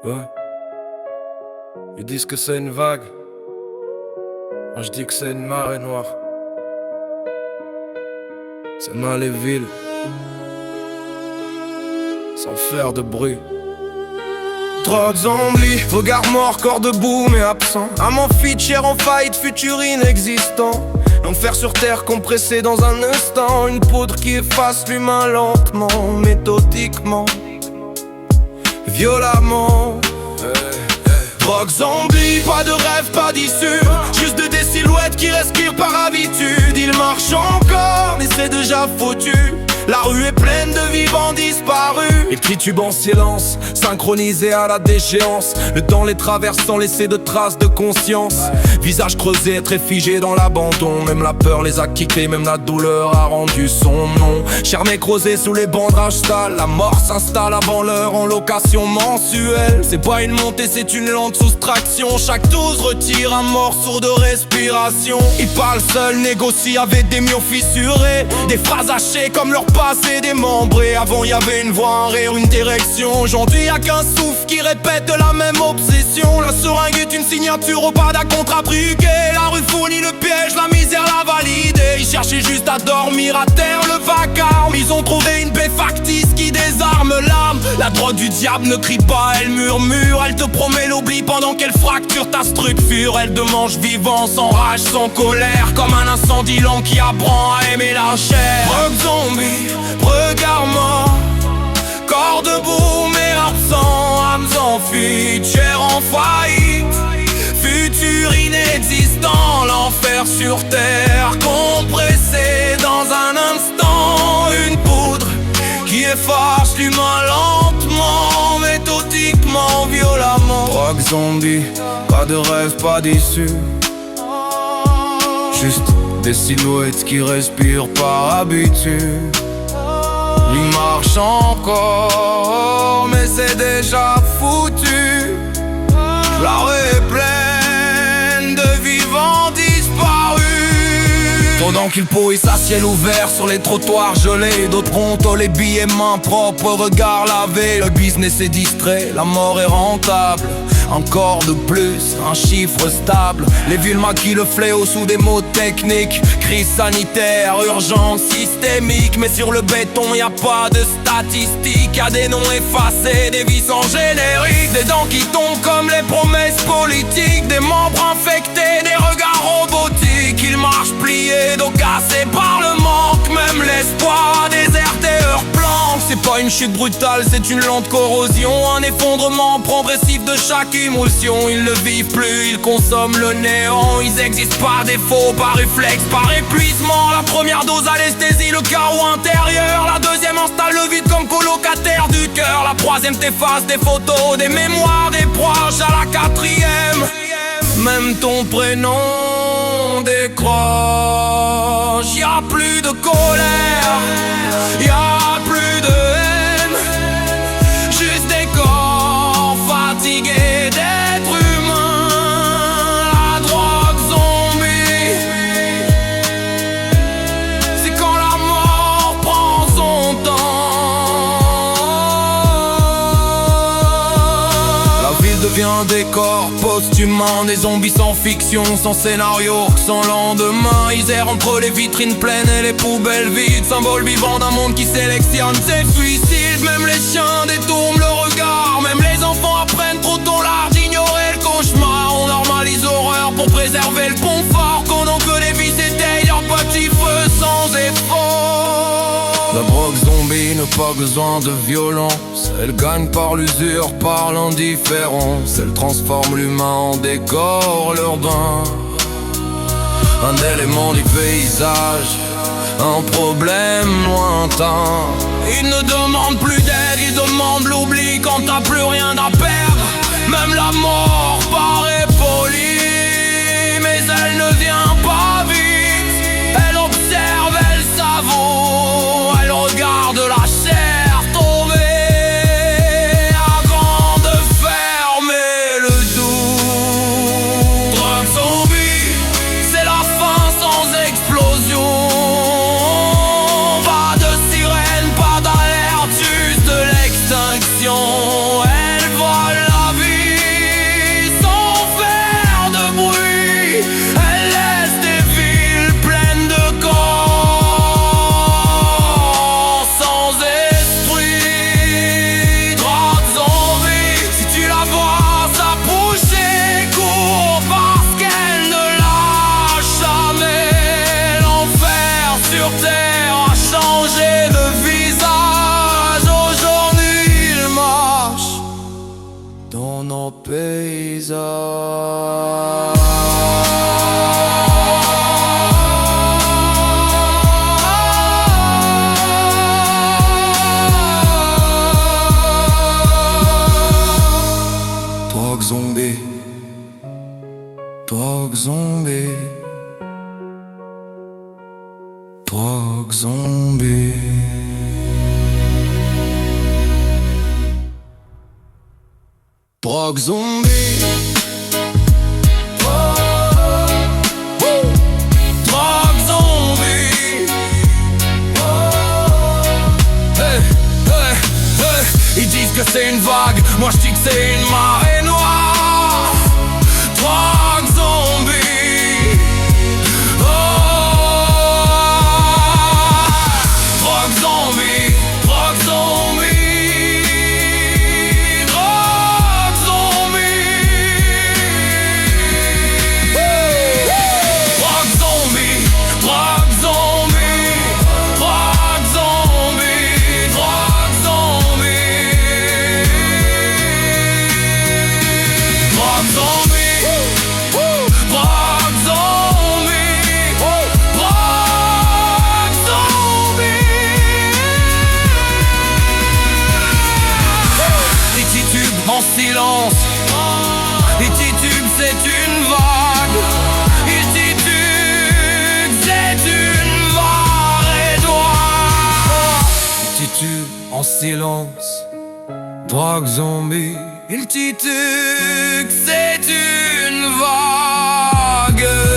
Ouais. Ils disent que c'est une vague. Moi je dis que c'est une marée noire. C'est dans les villes, sans faire de bruit. Drogue, zombie, regard mort, corps debout mais absent. Amant fit, chair en faillite, futur inexistant. L'enfer sur terre compressé dans un instant. Une poudre qui efface l'humain lentement, méthodiquement, violemment. Drogue, zombie, pas de rêve, pas d'issue. Juste des silhouettes qui respirent par habitude. Il marche encore, mais c'est déjà foutu. La rue est pleine de vivants disparus. Ils titubent en silence, synchronisés à la déchéance. Le temps les traverse sans laisser de traces de conscience. Visage creusé, très figé dans l'abandon. Même la peur les a quittés, même la douleur a rendu son nom. Chair nécrosée sous les bandages sales. La mort s'installe avant l'heure en location mensuelle. C'est pas une montée, c'est une lente soustraction. Chaque dose retire un morceau de respiration. Ils parlent seuls, négocient avec des murs fissurés. Des phrases hachées comme leur passé démembré. Avant y'avait une voix, un rire, une direction. Aujourd'hui y'a qu'un souffle qui répète la même obsession. La seringue est une signature au pas d'un contrat briqué. La rue fournit le piège, la misère l'a validé. Ils cherchaient juste à dormir à terre le vacarme. Ils ont trouvé une paix factice qui désarme l'âme. La drogue du diable ne crie pas, elle murmure. Elle te promet l'oubli pendant qu'elle fracture ta structure. Elle te mange vivant, sans rage, sans colère. Comme un incendie lent qui apprend à aimer la chair. Drogue, zombie, regard mort, corps debout mais absent. Âmes en fuite, chair en faillite, futur inexistant. L'enfer sur terre, compressé dans un instant. Une poudre qui efface l'humain lentement, méthodiquement, violemment. Drogue, zombie, pas de rêve, pas d'issue. Juste des silhouettes qui respirent par habitude. Il marche encore, mais c'est déjà foutu. La rue est pleine de vivants disparus. Pendant qu'il pourrissent à ciel ouvert sur les trottoirs gelés. D'autres pronto les billets main propres, regard lavé. Le business est distrait, la mort est rentable. Encore de plus, un chiffre stable. Les villes maquillent le fléau sous des mots techniques. Crise sanitaire, urgence systémique. Mais sur le béton y a pas de statistiques. Y'a des noms effacés, des vies sans générique. Des dents qui tombent comme les promesses politiques. Des membres infectés, des regards robotiques. Ils marchent pliés, dos cassés par le manque. Même l'espoir déserté heure planque. C'est pas une chute brutale, c'est une lente corrosion. Un effondrement progressif de chaque émotion. Ils ne vivent plus, ils consomment le néant. Ils existent par défaut, par réflexe, par épuisement. La première dose anesthésie le chaos intérieur. La deuxième installe le vide comme colocataire du cœur. La troisième t'efface des photos, des mémoires, des proches. À la quatrième, même ton prénom décroche. Y'a plus de colère, y'a plus de haine. Juste des corps fatigués d'être humains. La drogue, zombie, c'est quand la mort prend son temps. La ville devient un décor post-humain. Des zombies sans fiction, sans scénario, sans lendemain. Ils errent entre les vitrines pleines et les poubelles vides. Symbole vivant d'un monde qui sélectionne ses suicides. Même les chiens détournent le regard. Même les enfants apprennent trop tôt l'art d'ignorer le cauchemar. On normalise l'horreur pour préserver le confort. Pendant que les vies s'éteignent leur petit feu sans effort. La drogue zombie n'a pas besoin de violence. Elle gagne par l'usure, par l'indifférence. Elle transforme l'humain en décor urbain. Un élément du paysage, un problème lointain. Ils ne demandent plus d'aide, ils demandent l'oubli quand t'as plus rien à perdre. Même la mort paraît polie, mais elle ne vient pas vite. Elle observe, elle savoure, elle regarde la chair tomber avant de fermer le tout. Drogue, zombie, c'est la fin sans explosion. Pas de sirène, pas d'alerte, juste de l'extinction. Elle vole la vie. zombie. Drogue zombie. Drogue zombie. Hey, hey, hey. Ils disent que c'est une vague, moi je dis que c'est une marée noire. Drogue zombie. Drogue zombie. Drogue zombie. En silence, ils titubent, c'est une vague. Ils titubent, c'est une marée noire. Ils titubent en silence, drogue zombie. Ils titubent, c'est une vague.